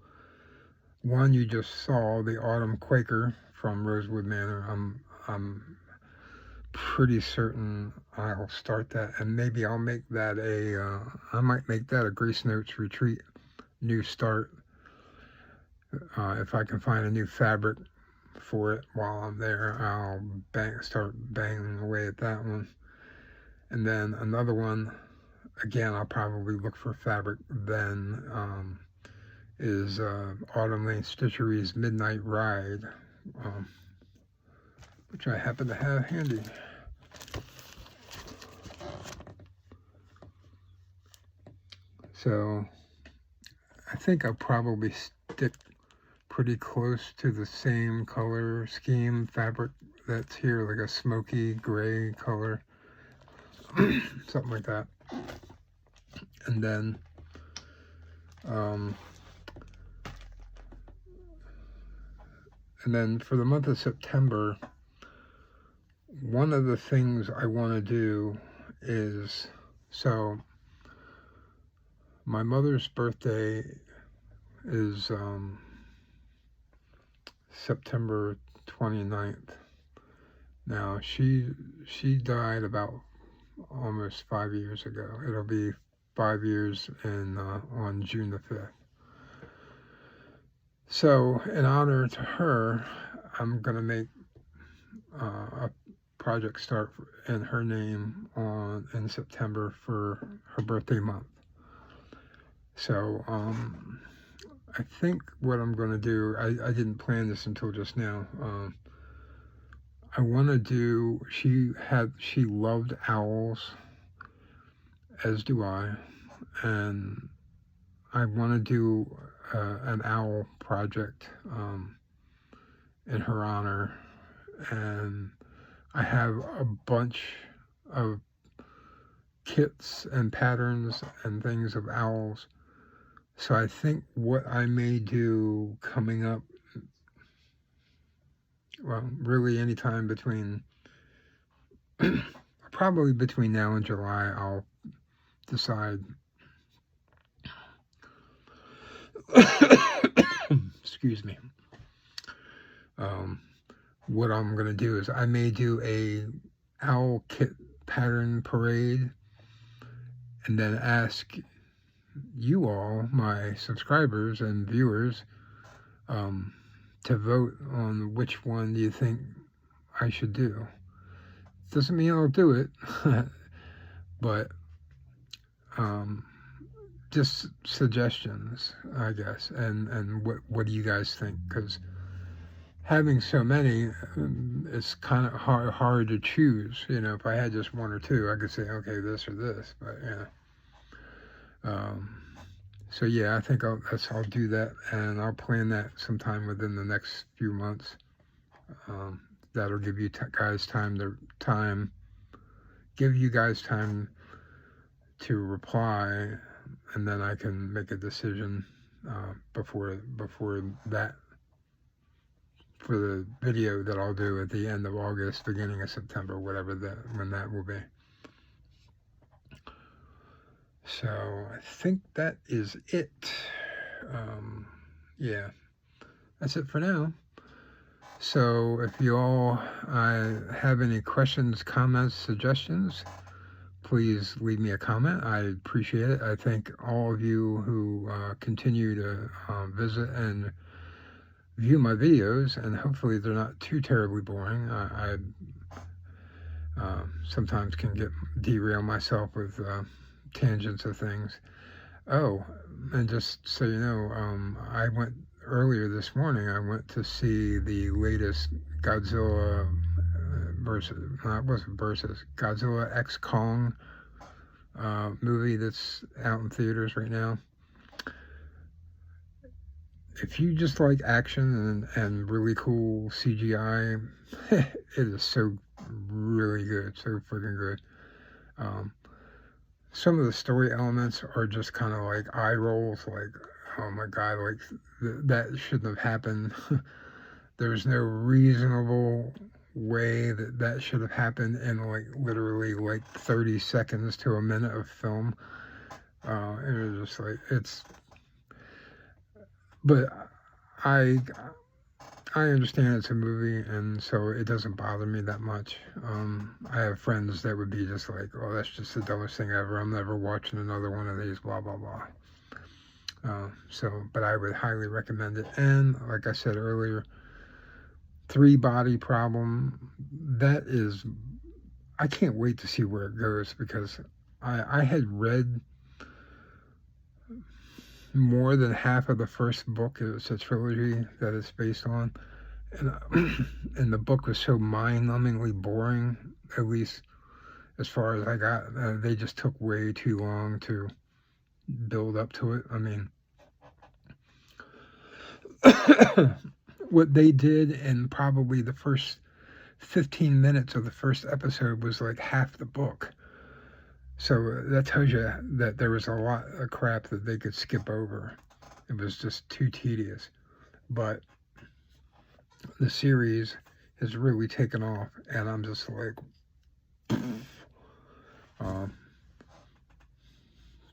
One you just saw, the Autumn Quaker from Rosewood Manor. I'm pretty certain I'll start that, and maybe I'll make that I might make that a Grace Notes retreat new start, if I can find a new fabric for it while I'm there. I'll start banging away at that one. And then another one, again, I'll probably look for fabric then, is Autumn Lane Stitchery's Midnight Ride, which I happen to have handy. So I think I'll probably stick pretty close to the same color scheme fabric that's here, like a smoky gray color, something like that. And then for the month of September, one of the things I want to do is, so my mother's birthday is September 29th. Now, she died about almost 5 years ago. It'll be 5 years on June the 5th. So, in honor to her, I'm going to make a project start in her name in September for her birthday month. So, I think what I'm going to do, I didn't plan this until just now. I want to do, she loved owls, as do I, and I want to do an owl project in her honor, and I have a bunch of kits and patterns and things of owls. So I think what I may do coming up, well, really anytime between, probably between now and July, I'll decide. Excuse me. What I'm going to do is I may do a owl kit pattern parade and then ask you all, my subscribers and viewers, to vote on which one you think I should do. Doesn't mean I'll do it, but just suggestions, I guess, and what do you guys think? Because having so many, it's kind of hard to choose. You know, if I had just one or two, I could say, okay, this or this, but yeah. So yeah, I think I'll do that, and I'll plan that sometime within the next few months. That'll give you guys give you guys time to reply, and then I can make a decision before that, for the video that I'll do at the end of August, beginning of September, whatever when that will be. So I think that is it. Yeah, that's it for now. So if you all have any questions, comments, suggestions, please leave me a comment. I appreciate it. I thank all of you who continue to visit and view my videos, and hopefully they're not too terribly boring. I sometimes can derail myself with tangents of things. Oh, and just so you know, I went earlier this morning. I went to see the latest Godzilla Godzilla X Kong movie that's out in theaters right now. If you just like action and really cool CGI, it is so really good, so freaking good. Some of the story elements are just kind of like eye rolls, like, oh my god, like that shouldn't have happened. There's no reasonable way that should have happened in like literally like 30 seconds to a minute of film. It was just like, but I understand it's a movie, and so it doesn't bother me that much. I have friends that would be just like, oh, that's just the dumbest thing ever. I'm never watching another one of these, blah, blah, blah. But I would highly recommend it. And like I said earlier, 3-body problem, I can't wait to see where it goes, because I had read more than half of the first book. It's a trilogy that it's based on, and the book was so mind-numbingly boring, at least as far as I got. They just took way too long to build up to it. I mean, what they did in probably the first 15 minutes of the first episode was like half the book. So that tells you that there was a lot of crap that they could skip over. It was just too tedious. But the series has really taken off, and I'm just like,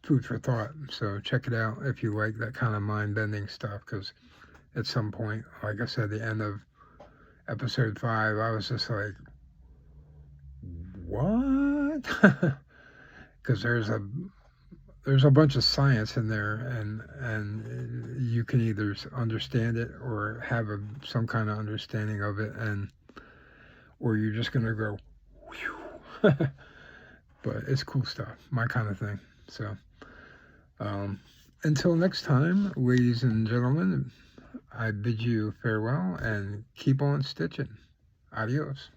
food for thought. So check it out if you like that kind of mind-bending stuff, because at some point, like I said, the end of episode 5, I was just like, what? Because there's a bunch of science in there, and you can either understand it or have some kind of understanding of it, or you're just gonna go, whew. But it's cool stuff, my kind of thing. So until next time, ladies and gentlemen, I bid you farewell and keep on stitching. Adios.